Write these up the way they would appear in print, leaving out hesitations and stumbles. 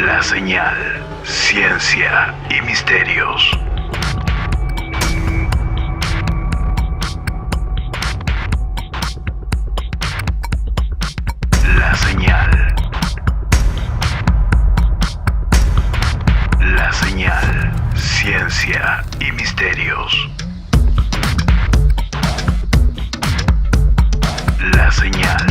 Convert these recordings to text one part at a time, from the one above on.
La señal, ciencia y misterios. La señal. La señal, ciencia y misterios. La señal.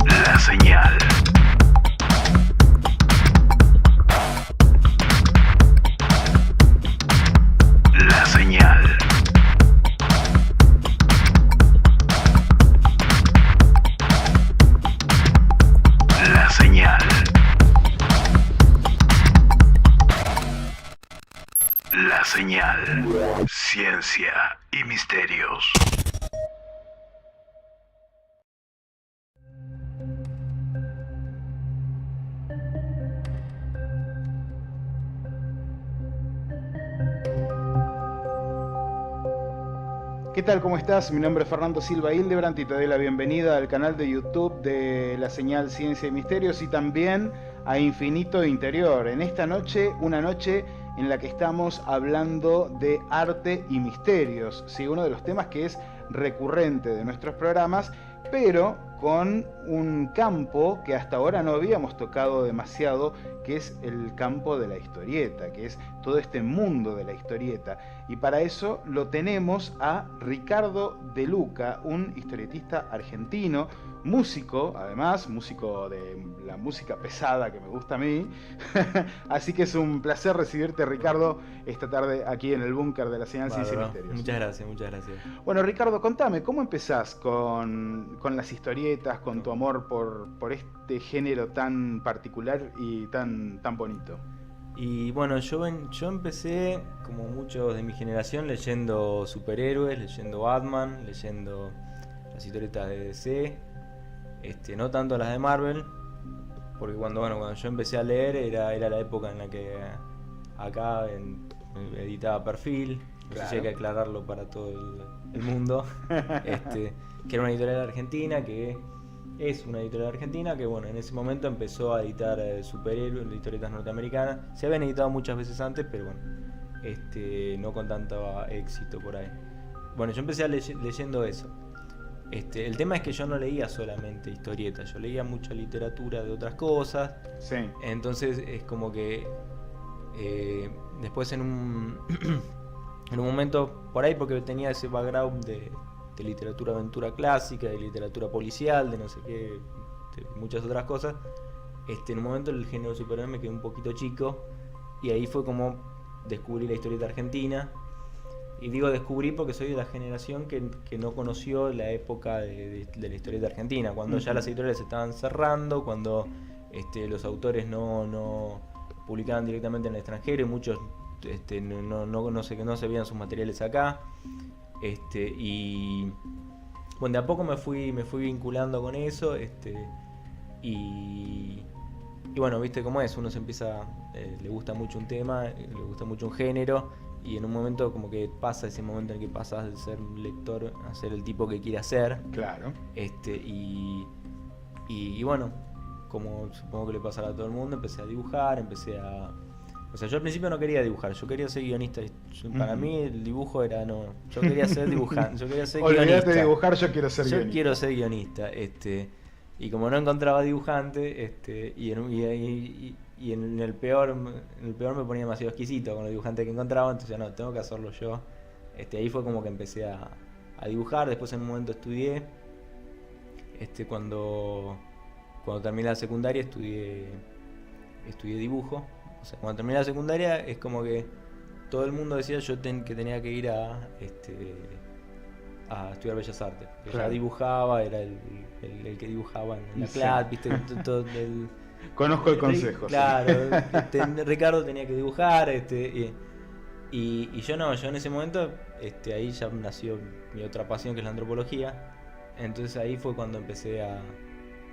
La señal. La señal. La señal. La señal. Ciencia y misterios. ¿Qué tal? ¿Cómo estás? Mi nombre es Fernando Silva Hildebrand y te doy la bienvenida al canal de YouTube de la señal Ciencia y Misterios y también a Infinito Interior. En esta noche, una noche en la que estamos hablando de arte y misterios, ¿sí? Uno de los temas que es recurrente de nuestros programas, pero con un campo que hasta ahora no habíamos tocado demasiado, que es el campo de la historieta, que es todo este mundo de la historieta. Y para eso lo tenemos a Ricardo De Luca, un historietista argentino, músico, además, músico de la música pesada que me gusta a mí. Así que es un placer recibirte, Ricardo, esta tarde aquí en el búnker de la señal Ciencia y Misterios. Muchas gracias, muchas gracias. Bueno, Ricardo, contame, ¿cómo empezás con las historietas, con tu amor por este género tan particular y tan bonito? Y bueno, yo empecé, como muchos de mi generación, leyendo superhéroes, leyendo Batman, leyendo las historietas de DC, no tanto las de Marvel, porque cuando yo empecé a leer era la época en la que acá editaba Perfil, no sé si hay que aclararlo para todo el mundo, que era una editorial argentina que es una editorial argentina que, bueno, en ese momento empezó a editar superhéroes, historietas norteamericanas. Se habían editado muchas veces antes, pero bueno, no con tanto éxito por ahí. Bueno, yo empecé leyendo eso. El tema es que yo no leía solamente historietas, yo leía mucha literatura de otras cosas. Sí. Entonces es como que después en un momento por ahí, porque tenía ese background de literatura aventura clásica, de literatura policial, de no sé qué, de muchas otras cosas. En un momento el género superhéroe me quedó un poquito chico y ahí fue como descubrí la historieta argentina. Y digo descubrí porque soy de la generación que no conoció la época de la historieta argentina, cuando ya las editoriales se estaban cerrando, cuando los autores no publicaban directamente en el extranjero y muchos no se veían sus materiales acá. Y bueno, de a poco me fui vinculando con eso, y bueno, viste cómo es, uno se empieza, le gusta mucho un tema, le gusta mucho un género, y en un momento como que pasa ese momento en el que pasas de ser un lector a ser el tipo que quiere hacer. Claro. Y bueno, como supongo que le pasará a todo el mundo, empecé a dibujar, o sea, yo al principio no quería dibujar, yo quería ser guionista. Para mí el dibujo era yo quería ser dibujante, yo quería ser guionista. Olvídate de dibujar, yo quiero ser guionista. Yo quiero ser guionista, y como no encontraba dibujante, y en el peor me ponía demasiado exquisito con los dibujantes que encontraba, entonces no, tengo que hacerlo yo. Ahí fue como que empecé a dibujar, después en un momento estudié, cuando terminé la secundaria estudié dibujo. O sea, cuando terminé la secundaria es como que todo el mundo decía que tenía que ir a estudiar Bellas Artes. Claro. Ya dibujaba, era el que dibujaba en la clase, viste, todo Conozco el consejo. Claro, Ricardo tenía que dibujar, y yo no, yo en ese momento, ahí ya nació mi otra pasión, que es la antropología. Entonces ahí fue cuando empecé a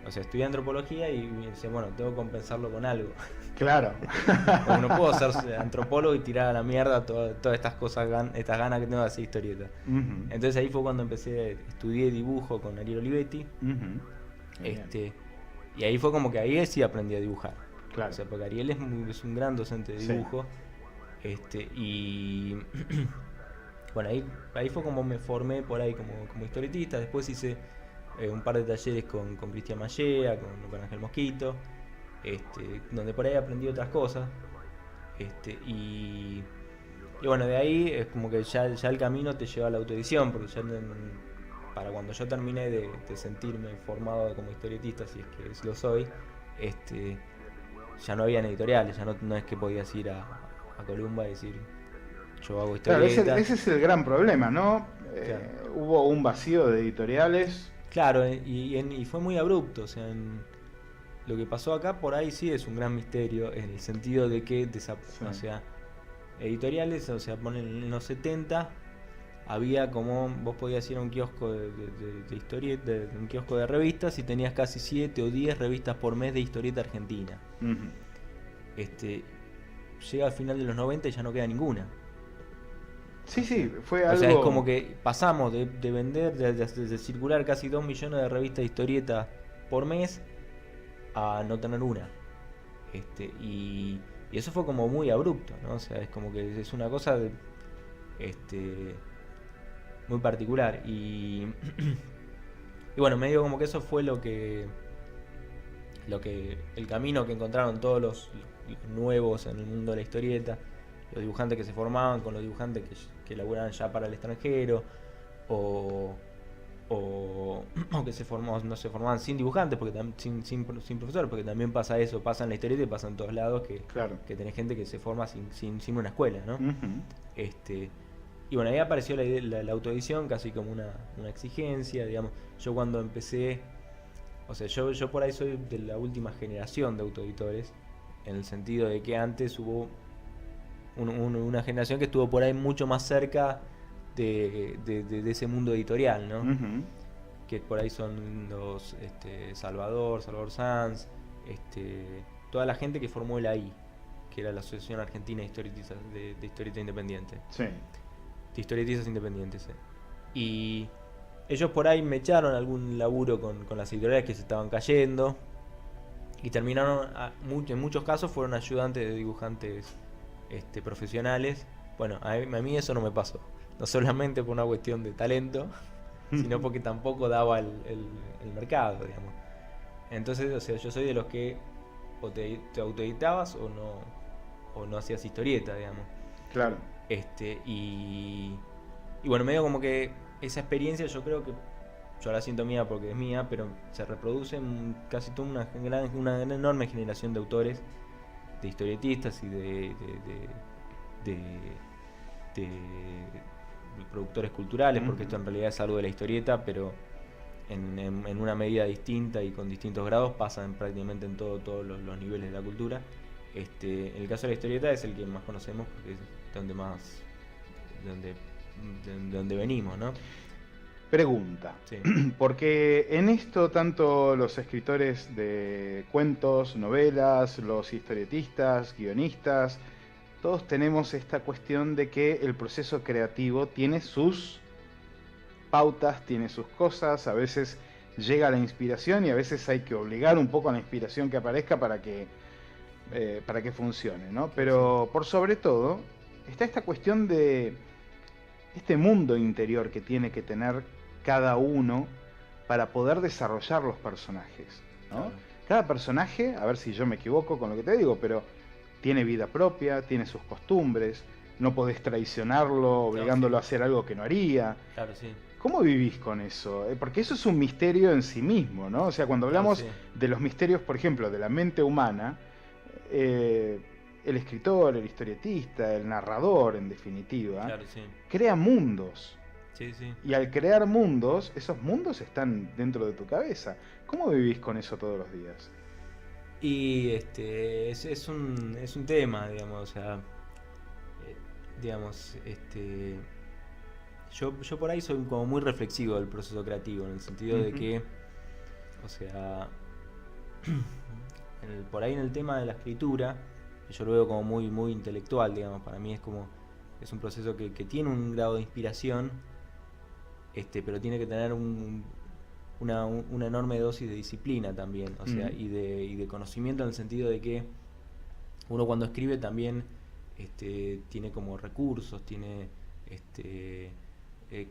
O sea, estudié antropología y dice, bueno, tengo que compensarlo con algo. Claro. Porque no puedo ser antropólogo y tirar a la mierda todas estas cosas, estas ganas que tengo de hacer historieta. Ujú. Entonces ahí fue cuando estudié dibujo con Ariel Olivetti. Ujú. Muy bien. Y ahí fue como que ahí sí aprendí a dibujar. Claro. O sea, porque Ariel es un gran docente de Sí. dibujo. Y bueno, ahí fue como me formé por ahí como historietista. Después hice un par de talleres con Cristian Mallea, con Ángel Mosquito, donde por ahí aprendí otras cosas. Y bueno, de ahí es como que ya el camino te lleva a la autoedición, porque ya para cuando yo terminé de sentirme formado como historietista, si es que lo soy, ya no habían editoriales, ya no es que podías ir a Columba y decir, yo hago Claro, historieta. ese es el gran problema, ¿no? Claro. Hubo un vacío de editoriales. Claro, y fue muy abrupto, o sea, lo que pasó acá por ahí sí es un gran misterio, en el sentido de que, o sea, editoriales, o sea, ponen en los 70 había como, vos podías ir a un kiosco de historieta, un kiosco de revistas y tenías casi 7 o 10 revistas por mes de historieta argentina. Ujú. Llega al final de los 90 y ya no queda ninguna. Sí, sí, fue O algo... sea, es como que pasamos de vender, de circular casi 2 millones de revistas de historieta por mes a no tener una. Y eso fue como muy abrupto, ¿no? O sea, es como que es una cosa de, muy particular. Y bueno, medio como que eso fue lo que el camino que encontraron todos los nuevos en el mundo de la historieta, los dibujantes que se formaban con los dibujantes que laburaban ya para el extranjero, o que no se formaban sin dibujantes, porque sin profesores, porque también pasa eso, pasa en la historieta y pasa en todos lados, Claro. que tenés gente que se forma sin una escuela, ¿no? Ujú. Y bueno, ahí apareció la autoedición casi como una exigencia, digamos. Yo cuando empecé, o sea, yo por ahí soy de la última generación de autoeditores, en el sentido de que antes hubo una generación que estuvo por ahí mucho más cerca de ese mundo editorial, ¿no? Ujú. Que por ahí son los Salvador Sanz, toda la gente que formó el AI, que era la Asociación Argentina de Historietistas de Historieta Independiente. Sí. De historietistas independientes. Y ellos por ahí me echaron algún laburo con las editoriales que se estaban cayendo y terminaron, en muchos casos fueron ayudantes de dibujantes profesionales. Bueno, a mí eso no me pasó, no solamente por una cuestión de talento, sino porque tampoco daba el mercado, digamos. Entonces, o sea, yo soy de los que o te autoeditabas o no hacías historieta, digamos. Claro. Y bueno, medio como que esa experiencia yo creo que yo la siento mía porque es mía, pero se reproduce en casi toda una enorme generación de autores, de historietistas y de productores culturales, porque esto en realidad es algo de la historieta, pero en una medida distinta y con distintos grados pasa prácticamente en todos los niveles de la cultura. En el caso de la historieta es el que más conocemos porque es donde venimos, ¿no? Pregunta. Sí. Porque en esto tanto los escritores de cuentos, novelas, los historietistas, guionistas, todos tenemos esta cuestión de que el proceso creativo tiene sus pautas, tiene sus cosas, a veces llega la inspiración y a veces hay que obligar un poco a la inspiración que aparezca para que funcione, ¿no? Pero por sobre todo está esta cuestión de este mundo interior que tiene que tener cada uno para poder desarrollar los personajes, ¿no? Claro. Cada personaje, a ver si yo me equivoco con lo que te digo, pero tiene vida propia, tiene sus costumbres, no podés traicionarlo obligándolo a hacer algo que no haría. Claro, sí. ¿Cómo vivís con eso? Porque eso es un misterio en sí mismo, ¿no? O sea, cuando hablamos de los misterios, por ejemplo, de la mente humana, el escritor, el historietista, el narrador, en definitiva, Claro, sí. crea mundos. Sí, sí. Y al crear mundos, esos mundos están dentro de tu cabeza. ¿Cómo vivís con eso todos los días? Y es un tema, digamos, o sea, digamos, yo por ahí soy como muy reflexivo del proceso creativo, en el sentido de que, o sea, por ahí en el tema de la escritura, yo lo veo como muy intelectual, digamos. Para mí es un proceso que tiene un grado de inspiración, pero tiene que tener una enorme dosis de disciplina también, o sea, y de conocimiento, en el sentido de que uno cuando escribe también tiene como recursos, tiene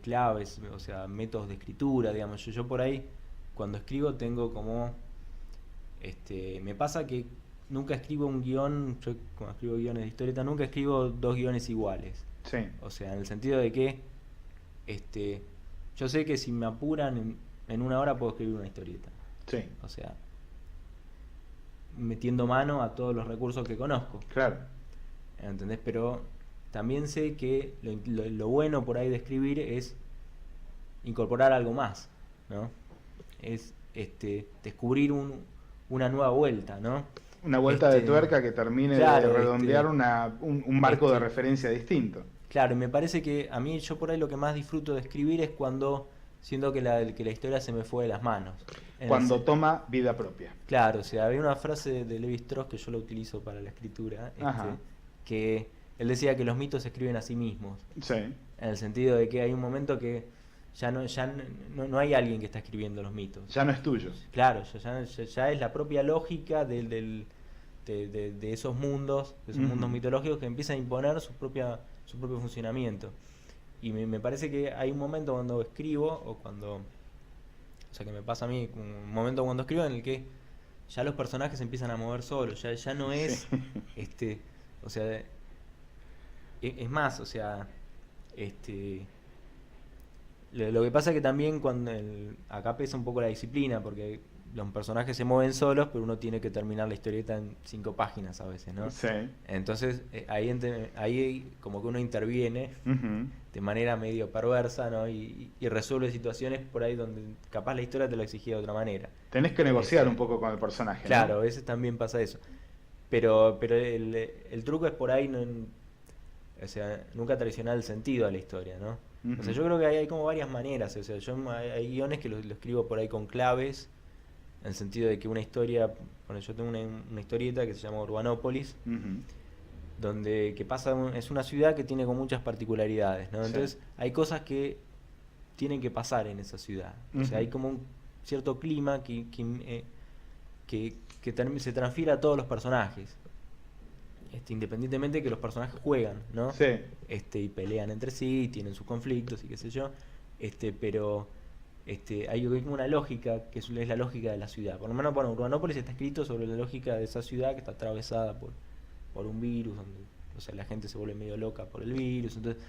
claves, o sea, métodos de escritura, digamos. Yo por ahí, cuando escribo, tengo como... me pasa que nunca escribo un guión, yo cuando escribo guiones de historieta, nunca escribo 2 guiones iguales. Sí. O sea, en el sentido de que yo sé que si me apuran en 1 hora puedo escribir una historieta. Sí. O sea, metiendo mano a todos los recursos que conozco. Claro. ¿Entendés? Pero también sé que lo bueno por ahí de escribir es incorporar algo más, ¿no? Es descubrir una nueva vuelta, ¿no? Una vuelta de tuerca que termine claro, de redondear un marco de referencia distinto. Claro, y me parece que a mí, yo por ahí lo que más disfruto de escribir es cuando siento que la historia se me fue de las manos. Cuando toma vida propia. Claro, o sea, había una frase de Levi Strauss que yo la utilizo para la escritura, que él decía que los mitos se escriben a sí mismos. Sí. En el sentido de que hay un momento que ya no hay alguien que está escribiendo los mitos. Ya no es tuyo. Claro, ya es la propia lógica de esos mundos, mundos mitológicos, que empiezan a imponer su propio funcionamiento. Y me parece que hay un momento cuando escribo, o sea, que me pasa a mí, un momento cuando escribo en el que ya los personajes se empiezan a mover solos, ya no es, Sí. O sea, es más, o sea, lo que pasa es que también acá pesa un poco la disciplina, porque los personajes se mueven solos, pero uno tiene que terminar la historieta en 5 páginas a veces, ¿no? Sí. Entonces ahí como que uno interviene Uh-huh. de manera medio perversa, ¿no? Y resuelve situaciones por ahí donde capaz la historia te lo exigía de otra manera. Tenés que negociar un poco con el personaje, ¿no? Claro, a veces también pasa eso. Pero el truco es por ahí, o sea, nunca traicionar el sentido a la historia, ¿no? Uh-huh. O sea, yo creo que hay como varias maneras. O sea, hay guiones que lo escribo por ahí con claves, en el sentido de que una historia, bueno, yo tengo una historieta que se llama Urbanópolis, Uh-huh. donde es una ciudad que tiene con muchas particularidades, ¿no? Sí. Entonces hay cosas que tienen que pasar en esa ciudad. O sea, Ujú. hay como un cierto clima que se transfiere a todos los personajes. Independientemente de que los personajes juegan, ¿no? Sí. Y pelean entre sí, tienen sus conflictos y qué sé yo, pero hay como una lógica que es la lógica de la ciudad. Por lo menos, bueno, Urbanópolis está escrito sobre la lógica de esa ciudad que está atravesada por un virus, donde, o sea, la gente se vuelve medio loca por el virus. Entonces,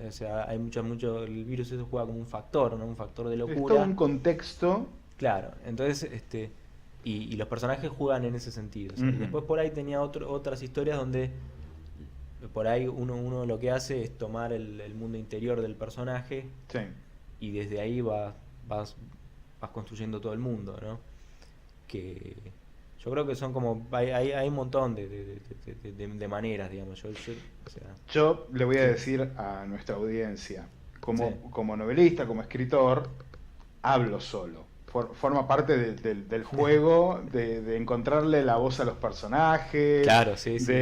o sea, hay mucho, el virus eso juega como un factor, ¿no? Un factor de Es locura. todo un contexto. Claro, entonces y los personajes juegan en ese sentido. O sea, y Ujú. después por ahí tenía otras historias donde por ahí uno lo que hace es tomar el mundo interior del personaje Sí. y desde ahí vas construyendo todo el mundo, ¿no? Que yo creo que son como hay un montón de maneras, digamos. O sea, Yo le voy a Sí. decir a nuestra audiencia, Sí. como novelista, como escritor, hablo solo. Forma parte del juego de encontrarle la voz a los personajes. Claro, sí, sí.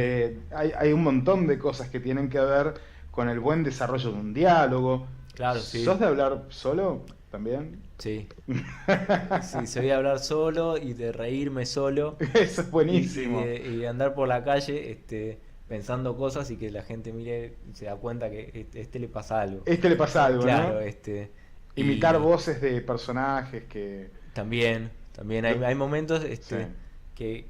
Hay un montón de cosas que tienen que ver con el buen desarrollo de un diálogo. Claro, sí. ¿Sos de hablar solo también? Sí. Sí, soy de hablar solo y de reírme solo. Eso es buenísimo. Y de andar por la calle pensando cosas y que la gente mire y se da cuenta que le pasa algo. Le pasa algo, Claro, ¿no? Imitar y voces de personajes que... también hay momentos Sí. que,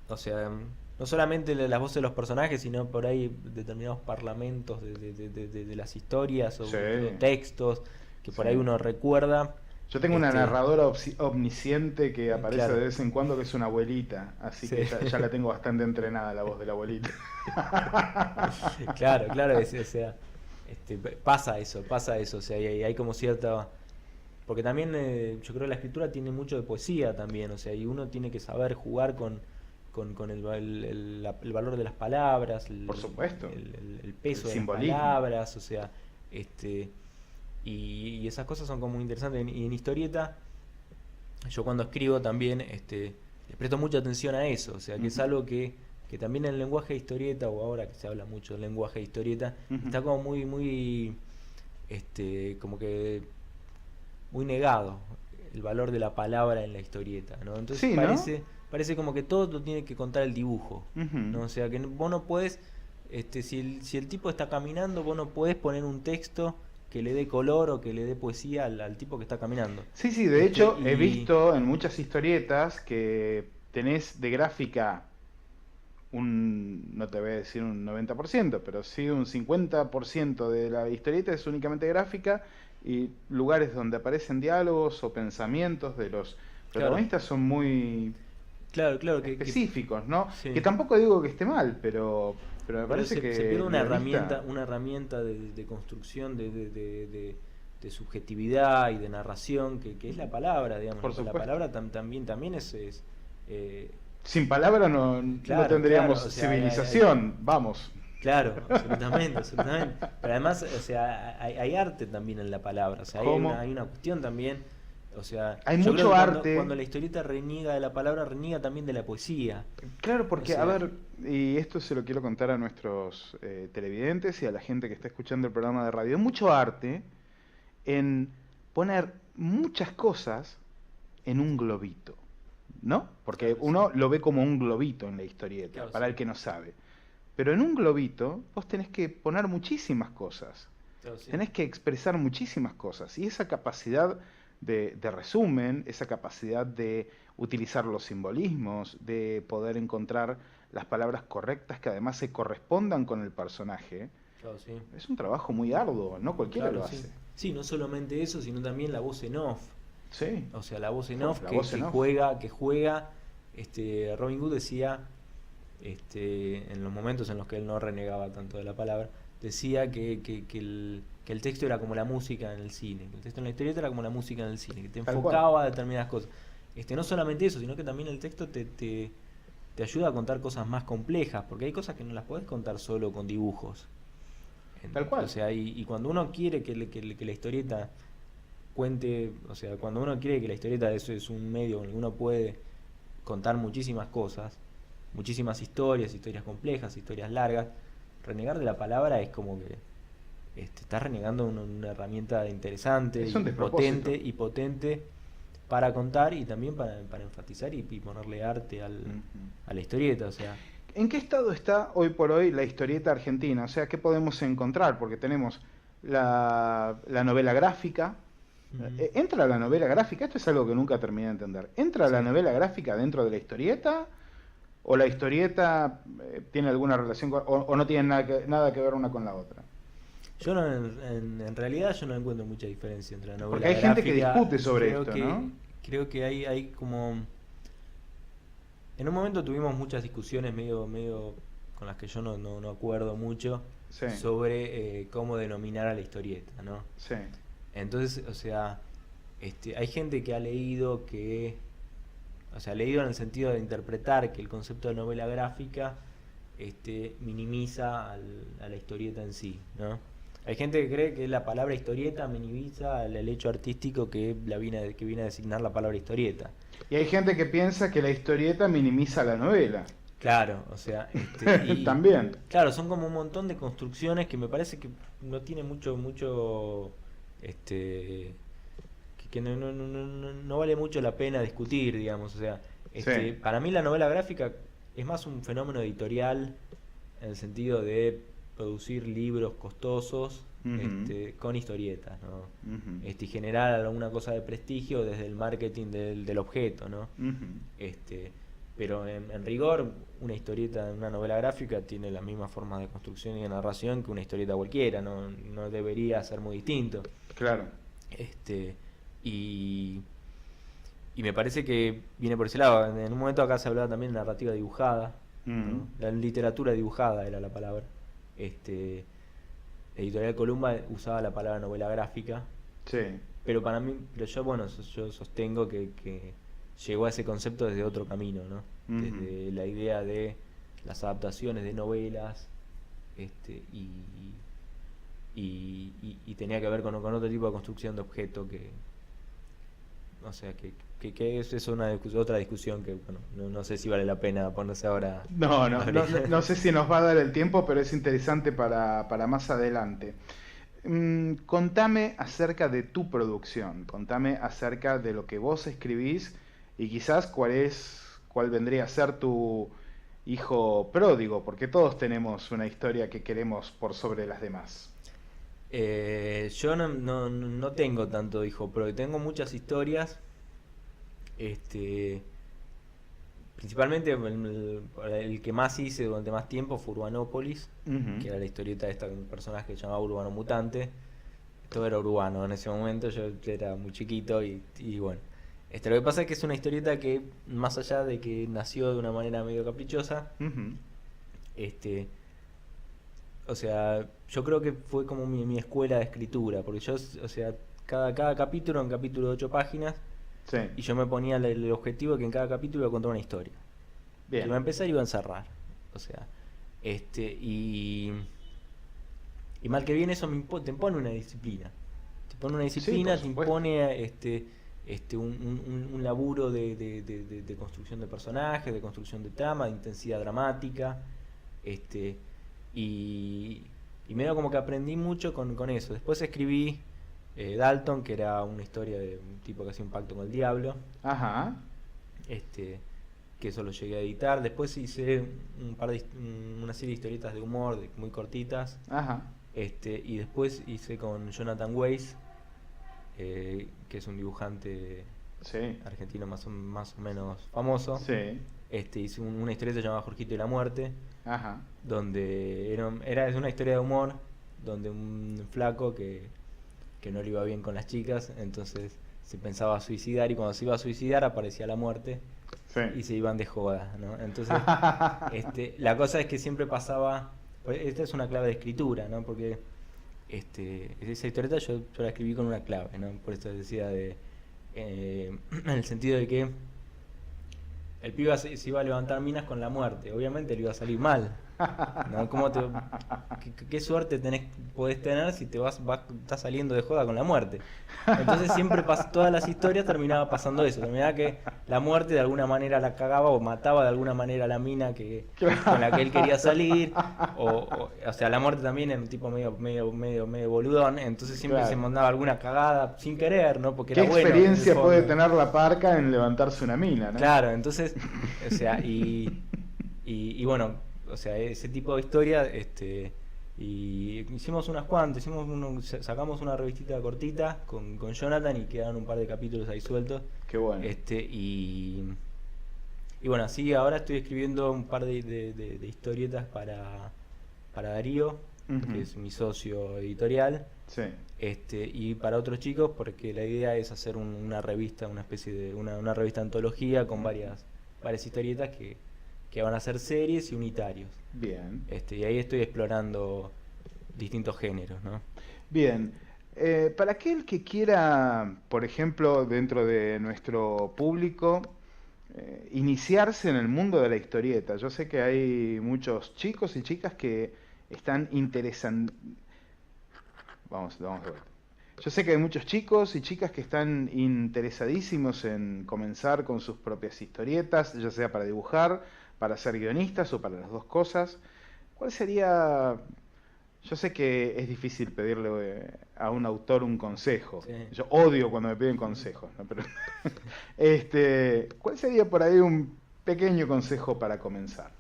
o sea, no solamente las voces de los personajes, sino por ahí determinados parlamentos de las historias Sí. o textos que por Sí. ahí uno recuerda. Yo tengo una narradora omnisciente que aparece Claro. de vez en cuando, que es una abuelita, así Sí. que ya la tengo bastante entrenada, la voz de la abuelita. Claro, o sea, pasa eso, o sea, hay como cierta... Porque también yo creo que la escritura tiene mucho de poesía también, o sea, y uno tiene que saber jugar con el valor de las palabras, Por supuesto. el peso El de las simbolismo. palabras, o sea, y esas cosas son como muy interesantes. Y en historieta, yo cuando escribo también les presto mucha atención a eso, o sea, que es algo que también en el lenguaje de historieta, o ahora que se habla mucho del lenguaje de historieta, está como muy, como que muy negado el valor de la palabra en la historieta, ¿no? Entonces Sí, ¿no? parece como que todo lo tiene que contar el dibujo, Ujú. ¿no? O sea, que vos no podés, si el tipo está caminando, vos no podés poner un texto que le dé color o que le dé poesía al tipo que está caminando. Sí, sí, de hecho he Y visto en muchas historietas que tenés de gráfica no te voy a decir un 90%, pero sí un 50% de la historieta es únicamente gráfica y lugares donde aparecen diálogos o pensamientos de los claro, protagonistas son muy claro, específicos, ¿no? Que sí. tampoco digo que esté mal, pero me Pero parece se que pierde el guionista, una herramienta de construcción de subjetividad y de narración que es la palabra, digamos. por La supuesto, palabra también es eh, sin palabra no claro, tendríamos o sea, civilización, vamos. claro, absolutamente, absolutamente. Pero además, o sea, hay arte también en la palabra, o sea, ¿Cómo? hay una cuestión también, o sea, Hay yo creo mucho que arte. cuando la historieta reniega de la palabra, reniega también de la poesía. Claro, O porque, a sea, ver, y esto se lo quiero contar a nuestros televidentes y a la gente que está escuchando el programa de radio, hay mucho arte en poner muchas cosas en un globito, ¿no? Porque claro, sí. uno lo ve como un globito en la historieta, Claro, para sí. el que no sabe. Pero en un globito vos tenés que poner muchísimas cosas, Claro, sí. tenés que expresar muchísimas cosas. Y esa capacidad de resumen, esa capacidad de utilizar los simbolismos, de poder encontrar las palabras correctas que además se correspondan con el personaje, Claro, sí. es un trabajo muy arduo, no cualquiera Claro, lo sí. hace. Sí, no solamente eso, sino también la voz en off. Sí, O sea, la voz en off la voz en off. que juega, Robin Hood decía, en los momentos en los que él no renegaba tanto de la palabra, decía que el texto era como la música en el cine, que el texto en la historieta era como la música en el cine, que te Tal cual. enfocaba a determinadas cosas. No solamente eso, sino que también el texto te ayuda a contar cosas más complejas, porque hay cosas que no las podés contar solo con dibujos. Tal cual. O sea, y cuando uno quiere que la historieta cuente, o sea, cuando uno quiere que la historieta eso es un medio en el que uno puede contar muchísimas cosas, muchísimas historias complejas, historias largas, renegar de la palabra es como que estás renegando una herramienta interesante Es un despropósito. y potente para contar y también para enfatizar y ponerle arte Ujú. a la historieta, o sea, ¿En qué estado está hoy por hoy la historieta argentina? O sea, ¿qué podemos encontrar? Porque tenemos la novela gráfica. ¿Entra la novela gráfica? Esto es algo que nunca terminé de entender. ¿Entra la sí. novela gráfica dentro de la historieta? ¿O la historieta tiene alguna relación o no tiene nada que ver una con la otra? Yo no, en realidad yo no encuentro mucha diferencia entre la Porque novela hay gente que gráfica. discute sobre esto, ¿no? Creo que hay como... En un momento tuvimos muchas discusiones medio con las que yo no acuerdo mucho Sí, sobre cómo denominar a la historieta, ¿no? sí. Entonces, o sea, hay gente que ha leído o sea, leído en el sentido de interpretar que el concepto de novela gráfica minimiza a la historieta en sí, ¿no? Hay gente que cree que la palabra historieta minimiza el hecho artístico que viene a designar la palabra historieta. Y hay gente que piensa que la historieta minimiza la novela. Claro, o sea, También. claro, son como un montón de construcciones que me parece que no tiene mucho, que no vale mucho la pena discutir, digamos, o sea, Sí. para mí la novela gráfica es más un fenómeno editorial en el sentido de producir libros costosos, Ujú. con historietas, ¿no? Ujú. Y generar alguna cosa de prestigio desde el marketing del objeto, ¿no? Ujú. Pero en rigor, una historieta, una novela gráfica tiene la misma forma de construcción y de narración que una historieta cualquiera, no debería ser muy distinto. Claro. Este, y, y me parece que viene por ese lado. En un momento acá se hablaba también de narrativa dibujada, Mm. ¿no? La literatura dibujada era la palabra. Editorial Columba usaba la palabra novela gráfica, Sí. pero para mí, yo sostengo que llegó a ese concepto desde otro camino, ¿no? Ujú. Desde la idea de las adaptaciones de novelas, y tenía que ver con otro tipo de construcción de objeto o sea, que es otra discusión que, bueno, no sé si vale la pena ponerse ahora. No sé si nos va a dar el tiempo, pero es interesante para más adelante. Contame acerca de tu producción, contame acerca de lo que vos escribís y quizás cuál vendría a ser tu hijo pródigo, porque todos tenemos una historia que queremos por sobre las demás. Yo no tengo tanto hijo, pero tengo muchas historias. Este, Principalmente el que más hice durante más tiempo fue Urbanópolis, Ujú. que era la historieta esta con un personaje que se llamaba Urbano Mutante. Todo era urbano en ese momento, yo era muy chiquito y bueno. Lo que pasa es que es una historieta que, más allá de que nació de una manera medio caprichosa, Ujú. este, o sea, yo creo que fue como mi escuela de escritura, porque yo, o sea, cada capítulo, un capítulo de 8 páginas, Sí, y yo me ponía el objetivo de que en cada capítulo iba a contar una historia. Que iba a bien. empezar y iba a encerrar. O sea, y mal que bien eso te impone una disciplina. Te pone una Sí, por disciplina, te supuesto. impone un laburo de construcción de personajes, de construcción de trama, de intensidad dramática. Este, y, y medio como que aprendí mucho con eso. Después escribí Dalton, que era una historia de un tipo que hacía un pacto con el diablo. Ajá, este, que eso lo llegué a editar. Después hice una serie de historietas de humor muy cortitas. ajá, Y después hice con Jonathan Weiss, que es un dibujante sí, argentino más o menos famoso. sí, Hice una historieta llamada Jorgito y la muerte, ajá, donde es una historia de humor, donde un flaco que no le iba bien con las chicas, entonces se pensaba suicidar y cuando se iba a suicidar aparecía la muerte y sí. se iban de joda, ¿no? Entonces, la cosa es que siempre pasaba, pues, esta es una clave de escritura, ¿no? Porque esa historieta yo la escribí con una clave, ¿no? Por eso decía en el sentido de que el pibe se iba a levantar minas con la muerte, obviamente le iba a salir mal, ¿no? ¿Qué suerte podés tener si estás saliendo de joda con la muerte? Entonces siempre todas las historias terminaba pasando eso, terminaba que la muerte de alguna manera la cagaba o mataba de alguna manera a la mina con la que él quería salir, o sea, la muerte también era un tipo medio boludón, entonces siempre se Claro. mandaba alguna cagada sin querer, ¿no? Porque ¿Qué era bueno. En el experiencia puede fondo. tener la parca en levantarse una mina, ¿no? Claro, entonces, o sea, y bueno, o sea, ese tipo de historia, y hicimos unas cuantas, sacamos una revistita cortita con Jonathan y quedaron un par de capítulos ahí sueltos. Qué bueno. Y bueno, sí, ahora estoy escribiendo un par de historietas para Darío, Ujú. que es mi socio editorial. Sí, Y para otros chicos, porque la idea es hacer una revista, una especie de una revista antología con varias historietas que van a ser series y unitarios. bien. Y ahí estoy explorando distintos géneros, ¿no? Bien. Para aquel que quiera, por ejemplo, dentro de nuestro público, iniciarse en el mundo de la historieta, yo sé que hay muchos chicos y chicas que están interesados. Vamos de vuelta. Yo sé que hay muchos chicos y chicas que están interesadísimos en comenzar con sus propias historietas, ya sea para dibujar, para ser guionistas o para las dos cosas. ¿Cuál sería? Yo sé que es difícil pedirle a un autor un consejo. Sí. Yo odio cuando me piden consejos, ¿no? Pero, ¿cuál sería por ahí un pequeño consejo para comenzar?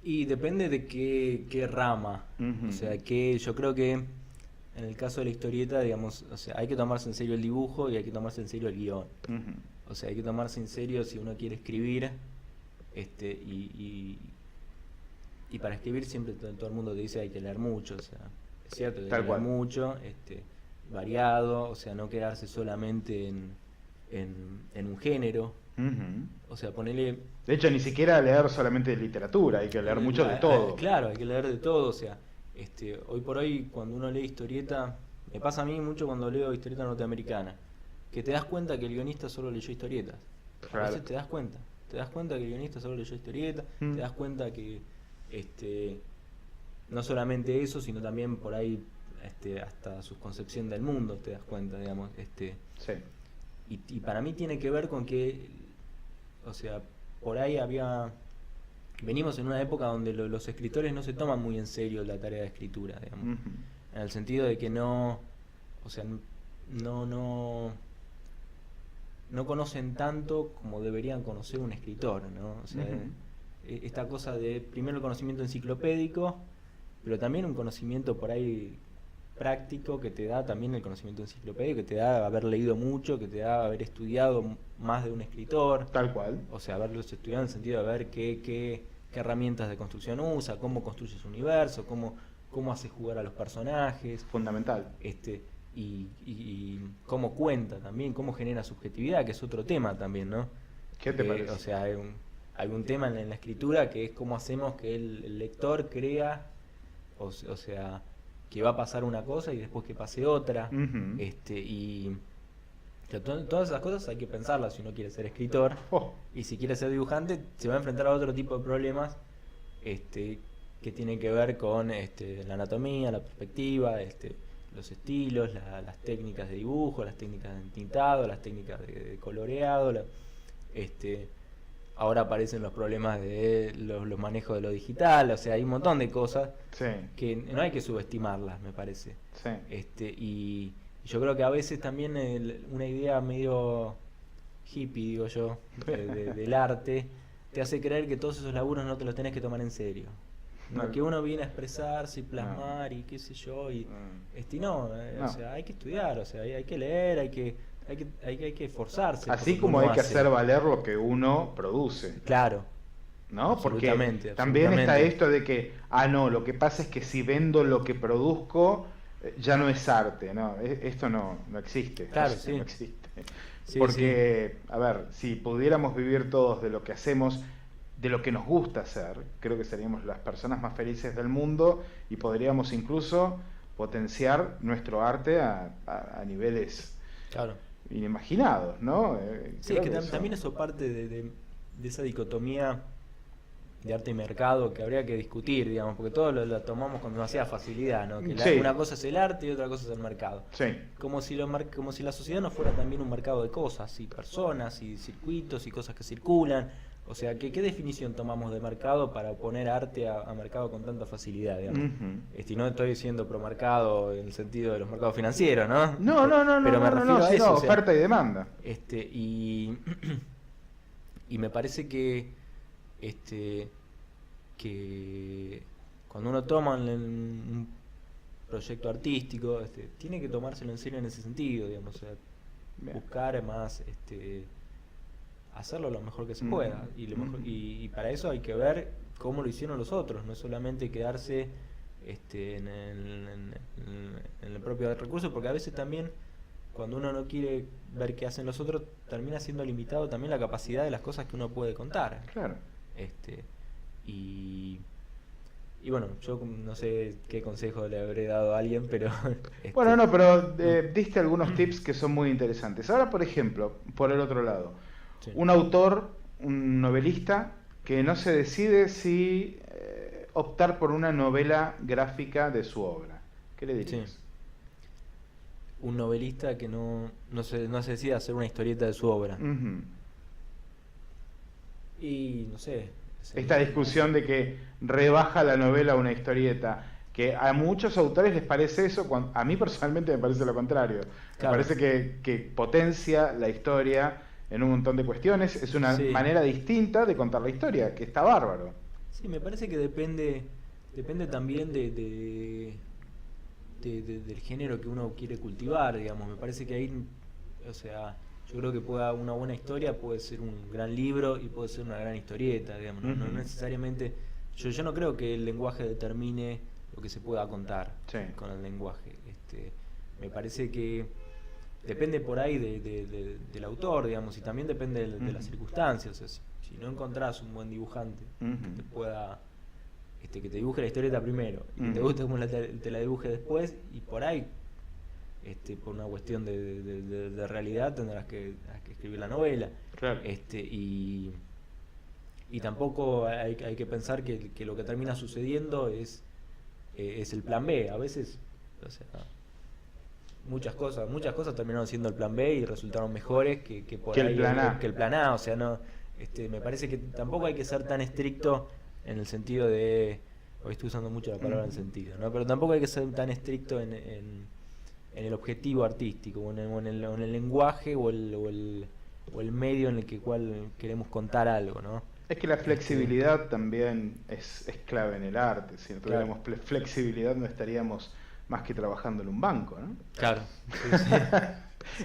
Y depende de qué rama. Ujú. O sea, yo creo que en el caso de la historieta, digamos, o sea, hay que tomarse en serio el dibujo y hay que tomarse en serio el guión. Ujú. O sea, hay que tomarse en serio si uno quiere escribir, y para escribir siempre todo el mundo te dice hay que leer mucho, o sea, es cierto, hay que Tal leer cual. mucho, variado, o sea, no quedarse solamente en un género, Ujú. o sea, ponerle... De hecho, ni siquiera leer solamente literatura, hay que leer mucho de todo. Claro, hay que leer de todo, o sea, hoy por hoy cuando uno lee historieta, me pasa a mí mucho cuando leo historieta norteamericana, que te das cuenta que el guionista solo leyó historietas. A Claro. veces te das cuenta que el guionista solo leyó historietas, Mm. te das cuenta que no solamente eso, sino también por ahí hasta su concepción del mundo, te das cuenta, digamos. Sí. y para mí tiene que ver con que, o sea, por ahí venimos en una época donde los escritores no se toman muy en serio la tarea de escritura, digamos, Ujú. en el sentido de que no, o sea, no conocen tanto como deberían conocer un escritor, ¿no? O sea, Ujú. esta cosa de primero el conocimiento enciclopédico, pero también un conocimiento por ahí práctico que te da también el conocimiento enciclopédico, que te da haber leído mucho, que te da haber estudiado más de un escritor, Tal cual. o sea, haberlos estudiado en el sentido de ver qué herramientas de construcción usa, cómo construye su universo, cómo hace jugar a los personajes, Fundamental. y cómo cuenta también, cómo genera subjetividad, que es otro tema también, ¿no? ¿Qué te parece? O sea, hay un tema en la escritura que es cómo hacemos que el lector crea, o sea, que va a pasar una cosa y después que pase otra, Ujú. y que todas esas cosas hay que pensarlas si uno quiere ser escritor, Oh, y si quiere ser dibujante se va a enfrentar a otro tipo de problemas, que tienen que ver con la anatomía, la perspectiva, los estilos, las técnicas de dibujo, las técnicas de entintado, las técnicas de coloreado, ahora aparecen los problemas de los manejos de lo digital, o sea, hay un montón de cosas sí, que no hay que subestimarlas, me parece. sí. Y yo creo que a veces también una idea medio hippie, digo yo, del arte, te hace creer que todos esos laburos no te los tenés que tomar en serio. No, No. que uno viene a expresarse y plasmar y qué sé yo, y no, No. o sea, hay que estudiar, o sea, hay que leer, hay que esforzarse. por Así lo que como uno hay que hace. hacer valer lo que uno produce, Claro, ¿no? Porque absolutamente, también está absolutamente. esto de que, no, lo que pasa es que si vendo lo que produzco, ya no es arte, ¿no? Esto no existe, Claro, o sea, sí. no existe. Sí, Porque, a ver, si pudiéramos vivir todos de lo que hacemos, de lo que nos gusta hacer, creo que seríamos las personas más felices del mundo y podríamos incluso potenciar nuestro arte a niveles claro. inimaginados, ¿no? Sí, Creo es que eso- también eso parte de esa dicotomía de arte y mercado que habría que discutir, digamos, porque todo lo tomamos con demasiada facilidad, ¿no? Que Sí. una cosa es el arte y otra cosa es el mercado. Sí, Como si la sociedad no fuera también un mercado de cosas, y personas, y circuitos, y cosas que circulan. O sea, ¿qué definición tomamos de mercado para poner arte a mercado con tanta facilidad, digamos? Ujú. Y no estoy diciendo pro mercado en el sentido de los mercados financieros, ¿no? No, Pero me refiero a sino eso, o sea, oferta y demanda. y y me parece este que cuando uno toma un proyecto artístico, tiene que tomárselo en serio en ese sentido, digamos, o sea, Bien. buscar más hacerlo lo mejor que se Ujú. pueda, y para eso hay que ver cómo lo hicieron los otros, no solamente quedarse en el propio recurso, porque a veces también cuando uno no quiere ver qué hacen los otros, termina siendo limitado también la capacidad de las cosas que uno puede contar. Claro. Este, y, y bueno, yo no sé qué consejo le habré dado a alguien, pero... Bueno, no, pero diste algunos tips que son muy interesantes. Ahora, por ejemplo, por el otro lado, Sí. un autor, un novelista, que no se decide si optar por una novela gráfica de su obra. ¿Qué le dirías? Sí. Un novelista que no se decide hacer una historieta de su obra. Ujú. Y no sé. Esta discusión de que rebaja la novela a una historieta, que a muchos autores les parece eso, a mí personalmente me parece lo contrario. Claro. Me parece que potencia la historia en un montón de cuestiones, es una Sí. manera distinta de contar la historia, que está bárbaro. Sí, me parece que depende también del género que uno quiere cultivar, digamos. Me parece que ahí, o sea, yo creo que una buena historia puede ser un gran libro y puede ser una gran historieta, digamos. No Ujú. necesariamente, yo no creo que el lenguaje determine lo que se pueda contar Sí. con el lenguaje. Me parece que depende por ahí del autor, digamos, y también depende de las Ujú. circunstancias. O sea, si no encontrás un buen dibujante que Ujú. te pueda que te dibuje la historieta primero y que te Ujú. guste cómo te la dibuje después, y por ahí por una cuestión de realidad tendrás que escribir la novela. Claro. Y tampoco hay que pensar que lo que termina sucediendo es el plan B. A veces, o sea, muchas cosas terminaron siendo el plan B y resultaron mejores que por Que el ahí plan A. que el plan A, o sea, no, me parece que tampoco hay que ser tan estricto en el sentido de, hoy estoy usando mucho la palabra en sentido, ¿no? Pero tampoco hay que ser tan estricto en el objetivo artístico, o en el lenguaje o el medio en el cual queremos contar algo, ¿no? Es que la flexibilidad también es clave en el arte. Si no Claro. tuviéramos flexibilidad no estaríamos más que trabajando en un banco, ¿no? Claro, sí, sí.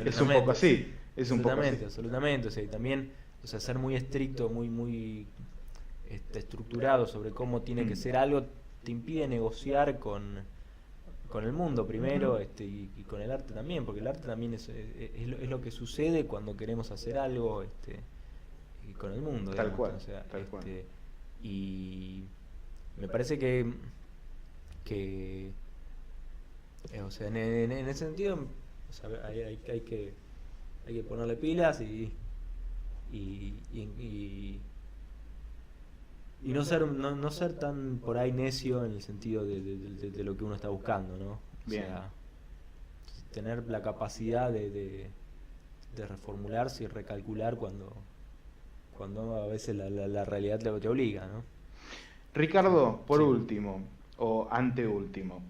Es un poco así. Es un poco Absolutamente, así. absolutamente. O sea, y también, o sea, ser muy estricto, muy estructurado sobre cómo tiene que ser algo, te impide negociar con el mundo primero, y con el arte también, porque el arte también es lo que sucede cuando queremos hacer algo, y con el mundo, Tal digamos, cual, o sea, tal cual. y me parece que o sea, en ese sentido, o sea, hay que ponerle pilas y no ser tan por ahí necio en el sentido de lo que uno está buscando, ¿no? O Bien. sea, tener la capacidad de reformularse y recalcular cuando a veces la realidad te obliga, ¿no? Ricardo, por Sí. último, o anteúltimo,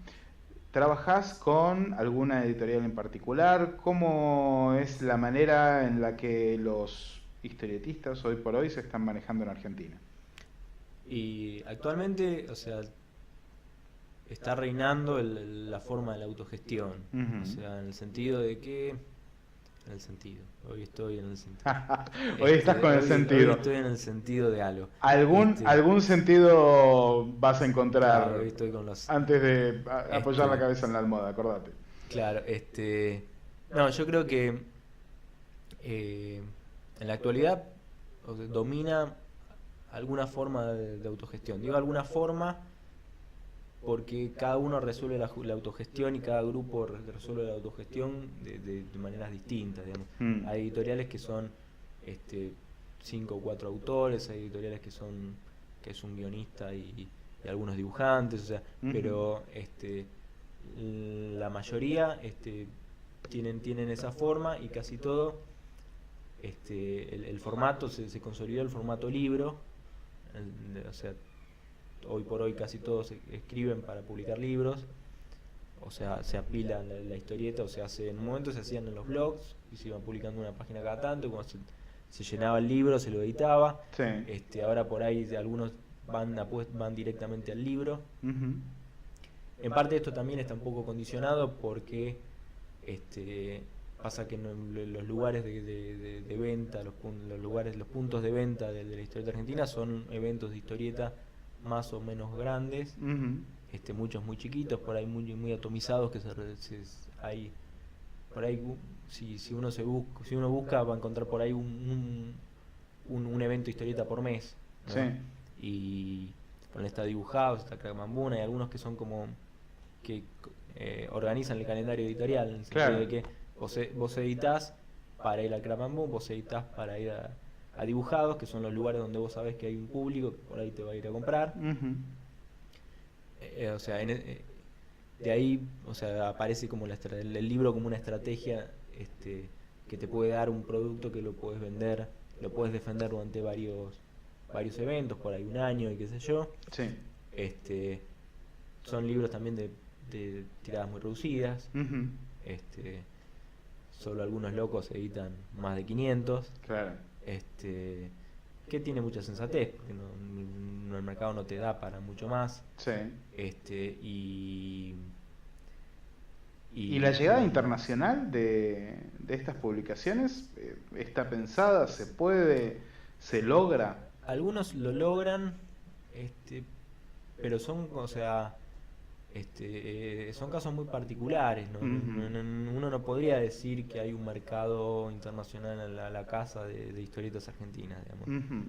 ¿trabajás con alguna editorial en particular? ¿Cómo es la manera en la que los historietistas hoy por hoy se están manejando en Argentina? Y actualmente, o sea, está reinando la forma de la autogestión. Ujú. O sea, en el sentido de que... En el sentido. Hoy estoy en el sentido. Hoy estás con el Hoy sentido. estoy en el sentido de algo. ¿Algún sentido vas a encontrar Claro, hoy estoy con los... antes de apoyar la Este- cabeza en la almohada? Acordate. Claro, no, yo creo que en la actualidad, o sea, domina alguna forma de autogestión. Digo alguna forma porque cada uno resuelve la autogestión y cada grupo resuelve la autogestión de maneras distintas, digamos. Mm. Hay editoriales que son 5 o 4 autores, hay editoriales que es un guionista y algunos dibujantes, o sea, Ujú. pero la mayoría tienen esa forma y casi todo el formato se consolidó, el formato libro, o sea, hoy por hoy casi todos escriben para publicar libros, o sea, se apila la historieta, o sea, en un momento se hacían en los blogs y se iban publicando una página cada tanto, cuando se llenaba el libro, se lo editaba. Sí. Ahora por ahí algunos van directamente al libro. Ujú. En parte esto también está un poco condicionado porque pasa que los lugares de venta, los puntos de venta de la historieta argentina son eventos de historieta más o menos grandes, Ujú. muchos muy chiquitos, por ahí muy atomizados, que hay por ahí si uno busca va a encontrar por ahí un evento de historieta por mes, ¿no? Sí. Y bueno, está Dibujados, está Crack Bamboo, hay algunos que son como que organizan el calendario editorial, en el sentido Claro. de que vos editás para ir al Crack Bamboo, vos editás para ir a Dibujados, que son los lugares donde vos sabés que hay un público que por ahí te va a ir a comprar. Ujú. O sea, de ahí, o sea, aparece como el libro como una estrategia que te puede dar un producto que lo puedes vender, lo puedes defender durante varios eventos, por ahí un año y qué sé yo. Sí. Son libros también de tiradas muy reducidas. Ujú. Solo algunos locos editan más de 500. Claro. Que tiene mucha sensatez, porque el mercado no te da para mucho más. Sí. Y ¿Y la llegada internacional de estas publicaciones está pensada? ¿Se puede? ¿Se logra? algunos lo logran, pero son, o sea, son casos muy particulares, ¿no? Ujú. Uno no podría decir que hay un mercado internacional a la casa de historietas argentinas, digamos. Ujú.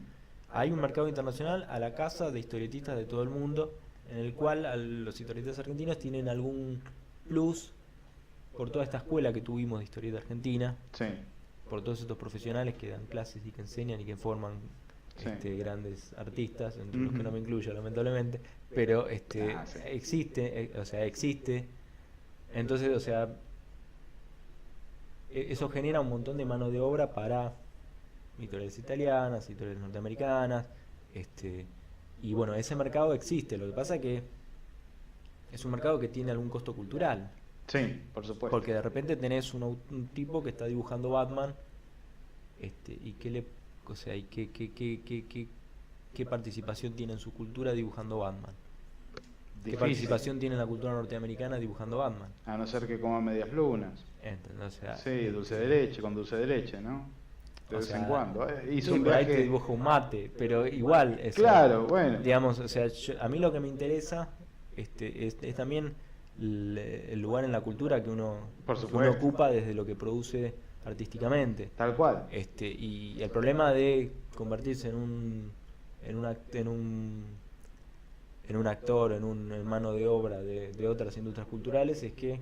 Hay un mercado internacional a la casa de historietistas de todo el mundo, en el cual los historietistas argentinos tienen algún plus por toda esta escuela que tuvimos de historieta argentina, Sí. por todos estos profesionales que dan clases y que enseñan y que forman Sí. grandes artistas, entre los que Ujú. no me incluyo lamentablemente, pero Sí. existe, o sea, existe. Entonces, o sea, eso genera un montón de mano de obra para editoriales italianas, editoriales norteamericanas, y bueno, ese mercado existe. Lo que pasa es que es un mercado que tiene algún costo cultural. Sí, por supuesto. Porque de repente tenés un tipo que está dibujando Batman, y o sea, y qué participación tiene en su cultura dibujando Batman. ¿Qué Difícil. participación tiene en la cultura norteamericana dibujando Batman? A no ser que coma medias lunas. O sea, Sí, dulce de leche, con dulce de leche, ¿no? De o vez sea, en cuando. Hizo sí, un por ahí te viaje. dibuja un mate, pero igual, Claro, bueno. digamos, o sea, a mí lo que me interesa es también el lugar en la cultura que uno, Por que uno supuesto. ocupa desde lo que produce artísticamente. Tal cual. Y el problema de convertirse en un actor, en mano de obra de otras industrias culturales, es que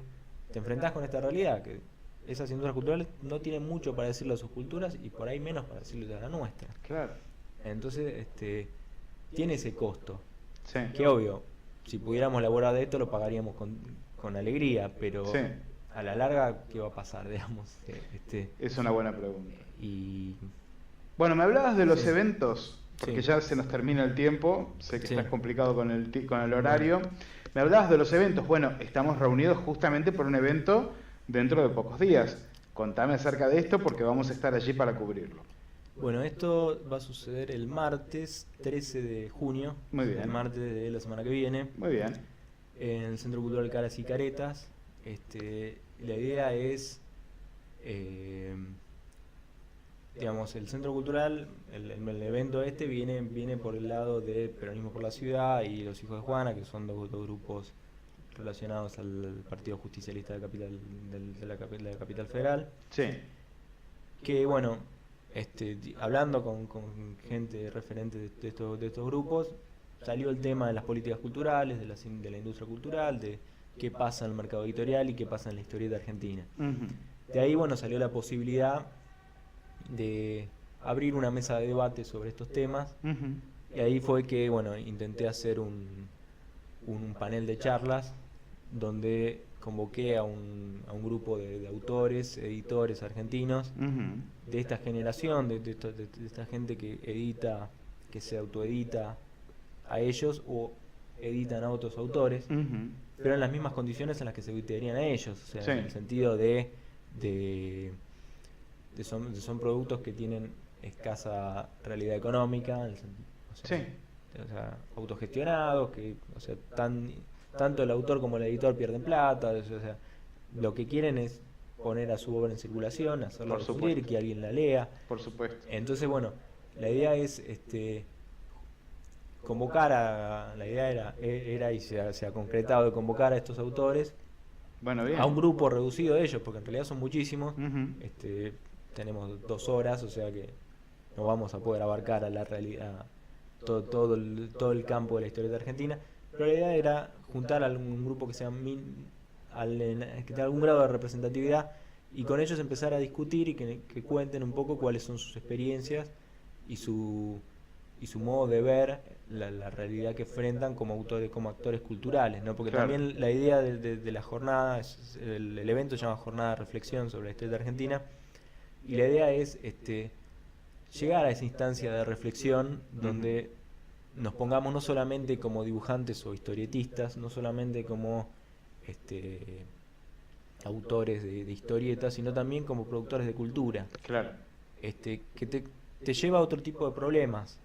te enfrentás con esta realidad, que esas industrias culturales no tienen mucho para decirle a sus culturas y por ahí menos para decirle a la nuestra. Claro. Entonces, tiene ese costo, Sí. que obvio, si pudiéramos elaborar de esto lo pagaríamos con alegría, pero Sí. a la larga, ¿qué va a pasar, digamos? Es una buena pregunta. Y Bueno, me hablabas de los Sí. eventos, porque Sí. ya se nos termina el tiempo, sé que Sí. estás complicado con el horario. Me hablabas de los eventos, bueno, estamos reunidos justamente por un evento dentro de pocos días. Contame acerca de esto porque vamos a estar allí para cubrirlo. bueno, esto va a suceder el martes 13 de junio, Muy bien. el martes de la semana que viene, Muy bien. en el Centro Cultural Caras y Caretas. La idea es, digamos, el Centro Cultural, el evento viene por el lado de Peronismo por la Ciudad y Los Hijos de Juana, que son dos grupos relacionados al Partido Justicialista de la Capital Federal. Sí. Que bueno, hablando con gente referente de estos grupos, salió el tema de las políticas culturales, de la industria cultural, de qué pasa en el mercado editorial y qué pasa en la historieta argentina. Ujú. De ahí, bueno, salió la posibilidad de abrir una mesa de debate sobre estos temas, Ujú. y ahí fue que, bueno, intenté hacer un panel de charlas donde convoqué a un grupo de autores, editores argentinos, Ujú. de esta generación, de esta gente que edita, que se autoedita a ellos o editan a otros autores, Ujú. pero en las mismas condiciones en las que se editarían a ellos, o sea, Sí. en el sentido son productos que tienen escasa realidad económica, o sea, Sí. o sea, autogestionados, que, o sea, tanto el autor como el editor pierden plata, o sea, lo que quieren es poner a su obra en circulación, hacerla Por difundir, supuesto. que alguien la lea. Por supuesto. Entonces, bueno, la idea es la idea era y se ha concretado de convocar a estos autores, Bueno, bien. a un grupo reducido de ellos, porque en realidad son muchísimos. Ujú. Tenemos 2 horas, o sea que no vamos a poder abarcar a la realidad todo el campo de la historia de Argentina, pero la idea era juntar a algún grupo que que tenga algún grado de representatividad y con ellos empezar a discutir y que cuenten un poco cuáles son sus experiencias y su modo de ver la realidad que enfrentan como autores, como actores culturales, ¿no? Porque Claro. también la idea de la jornada, el evento se llama Jornada de Reflexión sobre la historia de Argentina, y la idea es llegar a esa instancia de reflexión donde nos pongamos no solamente como dibujantes o historietistas, no solamente como autores de historietas, sino también como productores de cultura, Claro. que te lleva a otro tipo de problemas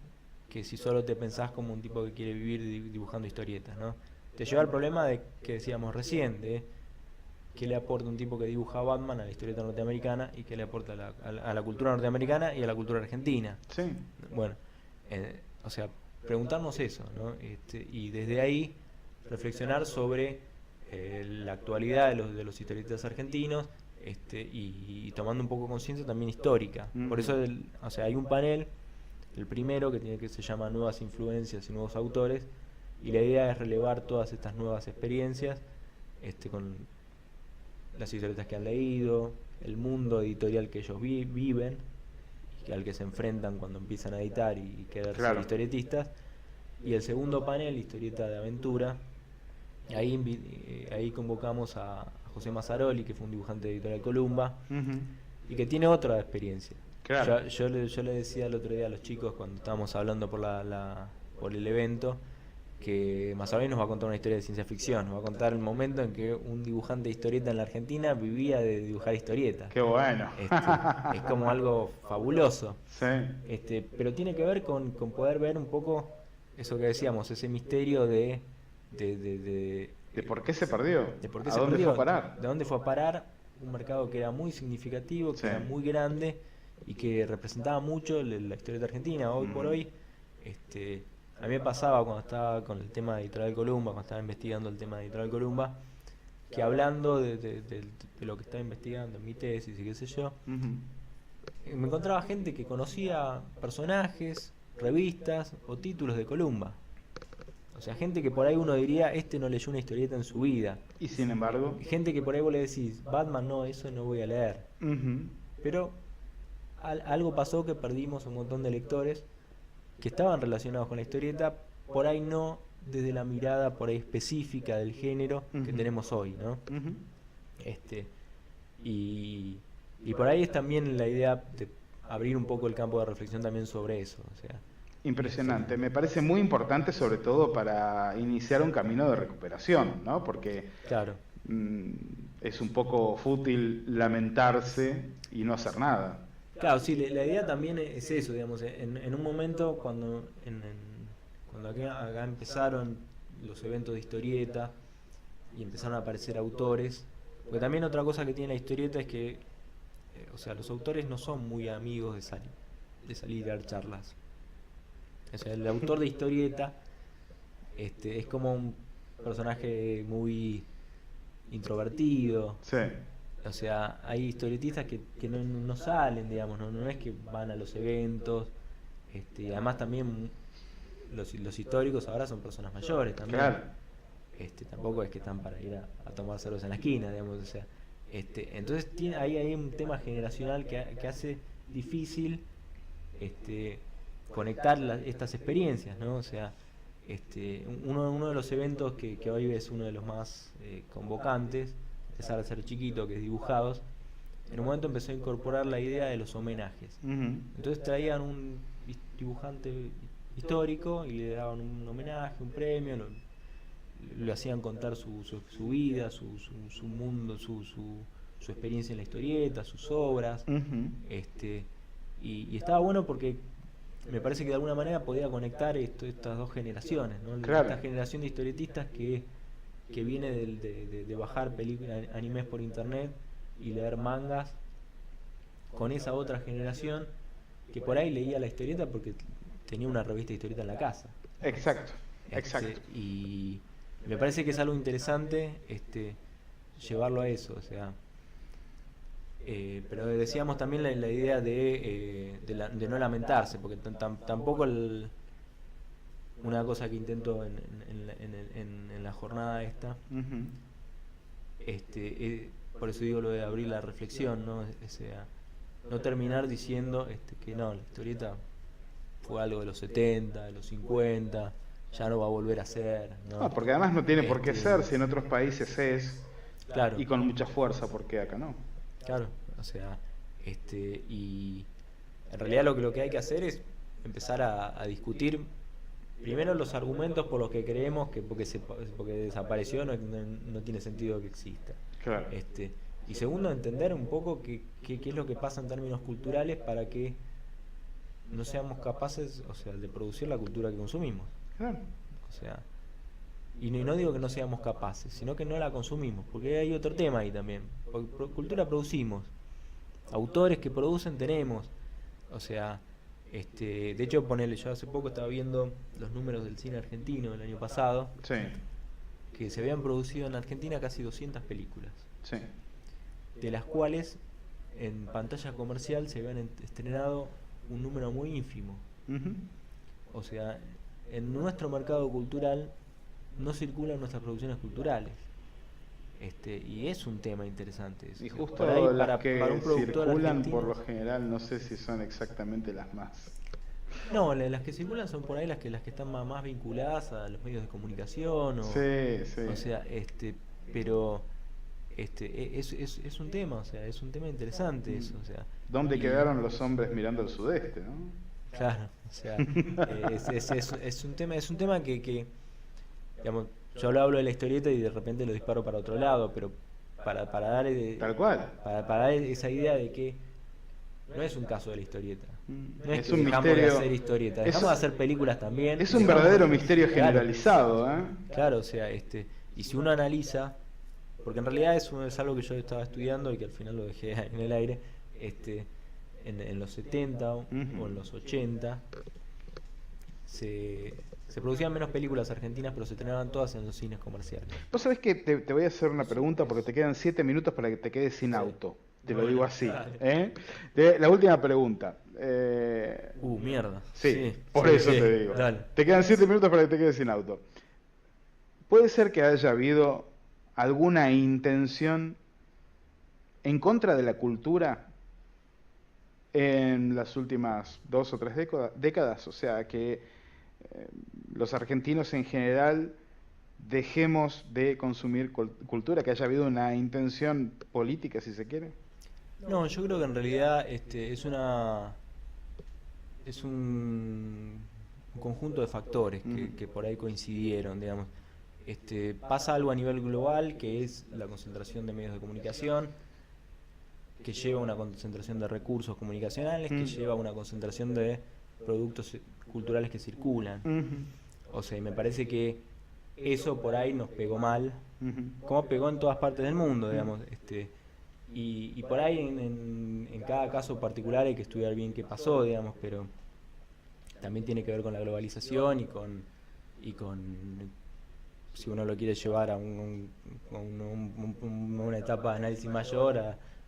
que si solo te pensás como un tipo que quiere vivir dibujando historietas, ¿no? Te lleva al problema de que decíamos recién, de qué le aporta un tipo que dibuja a Batman a la historieta norteamericana y qué le aporta a la cultura norteamericana y a la cultura argentina. Sí. Bueno, o sea, preguntarnos eso, ¿no? Y desde ahí reflexionar sobre la actualidad de los historietas argentinos, y tomando un poco conciencia también histórica. Por eso, o sea, hay un panel, el primero que se llama Nuevas Influencias y Nuevos Autores, y la idea es relevar todas estas nuevas experiencias con las historietas que han leído, el mundo editorial que ellos viven, y al que se enfrentan cuando empiezan a editar y querer Claro. ser historietistas. Y el segundo panel, historieta de aventura, ahí convocamos a José Mazzaroli, que fue un dibujante de Editorial Columba, Ujú. y que tiene otra experiencia. Claro. Yo le decía el otro día a los chicos cuando estábamos hablando por el evento, que Mazzaroli nos va a contar una historia de ciencia ficción, nos va a contar el momento en que un dibujante de historieta en la Argentina vivía de dibujar historietas. Qué bueno. Es como algo fabuloso. Sí. Pero tiene que ver con poder ver un poco eso que decíamos, ese misterio de por qué se perdió? de por qué ¿A se dónde perdió, fue a parar? de dónde fue a parar un mercado que era muy significativo, que Sí. era muy grande y que representaba mucho la historieta argentina. Hoy por hoy, a mí me pasaba cuando estaba con el tema de Editorial Columba, cuando estaba investigando el tema de Editorial Columba, que hablando de lo que estaba investigando en mi tesis y qué sé yo, Ujú. me encontraba gente que conocía personajes, revistas o títulos de Columba. O sea, gente que por ahí uno diría, este no leyó una historieta en su vida. Y sin embargo. Gente que por ahí vos le decís, Batman no, eso no voy a leer. Ujú. Pero algo pasó que perdimos un montón de lectores que estaban relacionados con la historieta, por ahí no desde la mirada por ahí específica del género que Ujú. tenemos hoy, ¿no? Ujú. Y por ahí es también la idea de abrir un poco el campo de reflexión también sobre eso. O sea, Impresionante, me parece muy importante sobre todo para iniciar un camino de recuperación, ¿no? Porque claro, es un poco fútil lamentarse y no hacer nada. claro, sí, la idea también es eso, digamos, en un momento cuando acá empezaron los eventos de historieta y empezaron a aparecer autores, porque también otra cosa que tiene la historieta es que, o sea, los autores no son muy amigos de salir a dar charlas. O sea, el autor de historieta es como un personaje muy introvertido. Sí, O sea, hay historietistas que no salen, digamos, no es que van a los eventos. Además también los históricos ahora son personas mayores también. claro. Tampoco es que están para ir a tomar cerveza en la esquina, digamos, o sea, entonces ahí hay un tema generacional que hace difícil conectar estas experiencias, ¿no? O sea, uno de los eventos que hoy es uno de los más convocantes, a pesar de ser chiquito, que es Dibujados, en un momento empezó a incorporar la idea de los homenajes. Ujú. Entonces traían un dibujante histórico y le daban un homenaje, un premio, lo hacían contar su vida, su mundo, su experiencia en la historieta, sus obras. Ujú. Y estaba bueno porque me parece que de alguna manera podía conectar estas dos generaciones, ¿no? Claro. Esta generación de historietistas que viene de bajar películas, animes por internet y leer mangas, con esa otra generación que por ahí leía la historieta porque tenía una revista de historieta en la casa. Exacto, exacto. Y me parece que es algo interesante llevarlo a eso, o sea. Pero decíamos también la idea de no lamentarse, porque tampoco una cosa que intento en la jornada esta, Ujú. por eso digo lo de abrir la reflexión, ¿no? O sea, no terminar diciendo que no, la historieta fue algo de los 70, de los 50, ya no va a volver a ser, ¿no? No, porque además no tiene por qué ser, si en otros países es, claro. y con mucha fuerza, porque acá no. Claro, o sea, y en realidad lo que hay que hacer es empezar a discutir primero los argumentos por los que creemos que porque desapareció no tiene sentido que exista. Claro. Y segundo, entender un poco qué es lo que pasa en términos culturales para que no seamos capaces, o sea, de producir la cultura que consumimos. Claro. O sea, y no digo que no seamos capaces, sino que no la consumimos, porque hay otro tema ahí también. Porque cultura producimos, autores que producen tenemos, o sea, de hecho ponele, yo hace poco estaba viendo los números del cine argentino del año pasado, Sí, que se habían producido en Argentina casi 200 películas, sí. de las cuales en pantalla comercial se habían estrenado un número muy ínfimo. Ujú. O sea, en nuestro mercado cultural no circulan nuestras producciones culturales. Y es un tema interesante eso. Y O sea, justo por ahí, las que para un productor circulan argentino- por lo general, no sé si son exactamente las más. No, las que circulan son por ahí las que están más vinculadas a los medios de comunicación. Sí, sí. O sea, pero es un tema, o sea, es un tema interesante eso, o sea. ¿Dónde quedaron los hombres mirando al sudeste, no? Claro, o sea, es un tema que, digamos, yo hablo de la historieta y de repente lo disparo para otro lado, pero para dar Tal cual. para dar esa idea de que no es un caso de la historieta. No es Es que un dejamos misterio. de hacer historieta, dejamos de hacer películas también. Es un dejamos verdadero de- misterio Claro, generalizado, ¿eh? Claro, o sea, y si uno analiza, porque en realidad es algo que yo estaba estudiando y que al final lo dejé en el aire, en los 70 o en los 80 se producían menos películas argentinas, pero se estrenaban todas en los cines comerciales. Vos sabés que te voy a hacer una pregunta porque te quedan 7 minutos para que te quedes sin auto. Te lo digo así. dale. La última pregunta. Mierda. Sí, por eso sí, te digo. dale. Te quedan 7 minutos para que te quedes sin auto. ¿Puede ser que haya habido alguna intención en contra de la cultura en las últimas 2 o 3 décadas? O sea, que los argentinos en general dejemos de consumir cultura, que haya habido una intención política, si se quiere. No, yo creo que en realidad es un conjunto de factores que por ahí coincidieron, digamos. Pasa algo a nivel global, que es la concentración de medios de comunicación, que lleva a una concentración de recursos comunicacionales, que lleva a una concentración de productos culturales que circulan. O sea, y me parece que eso por ahí nos pegó mal, como pegó en todas partes del mundo, digamos. Y por ahí en cada caso particular hay que estudiar bien qué pasó, digamos, pero también tiene que ver con la globalización y con si uno lo quiere llevar a una etapa de análisis mayor,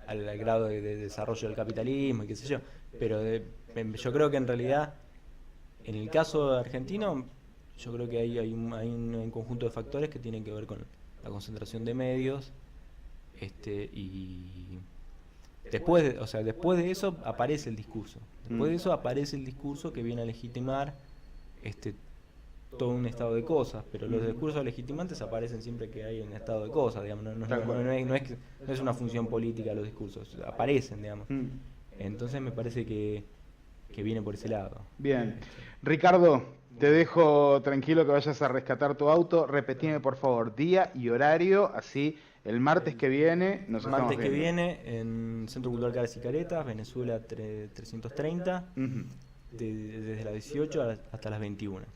al grado de desarrollo del capitalismo y qué sé yo. Pero yo creo que en realidad, en el caso argentino, yo creo que hay un conjunto de factores que tienen que ver con la concentración de medios, y después de eso aparece el discurso. Después de eso aparece el discurso que viene a legitimar todo un estado de cosas, pero los discursos legitimantes aparecen siempre que hay un estado de cosas, digamos. No es una función política los discursos, aparecen, digamos. Entonces me parece que viene por ese lado. Bien. Ricardo, te dejo tranquilo que vayas a rescatar tu auto. Repetime, por favor, día y horario, así el martes que viene nos estamos Martes que viendo. viene en Centro Cultural Caras y Caretas, Venezuela 330, desde las 18 hasta las 21.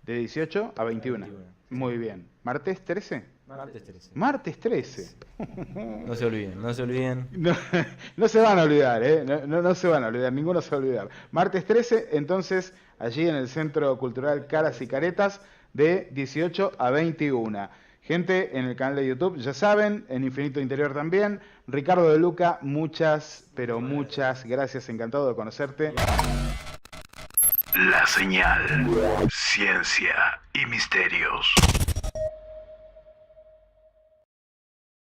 De 18 a 21. 21. Muy bien. ¿Martes 13? Martes 13. Martes 13. No se olviden, no se olviden. No se van a olvidar, ¿eh? No se van a olvidar, ninguno se va a olvidar. Martes 13, entonces, allí en el Centro Cultural Caras y Caretas, de 18 a 21. Gente, en el canal de YouTube, ya saben, en Infinito Interior también. Ricardo de Luca, muchas, pero muchas gracias, encantado de conocerte. La señal. Ciencia y misterios.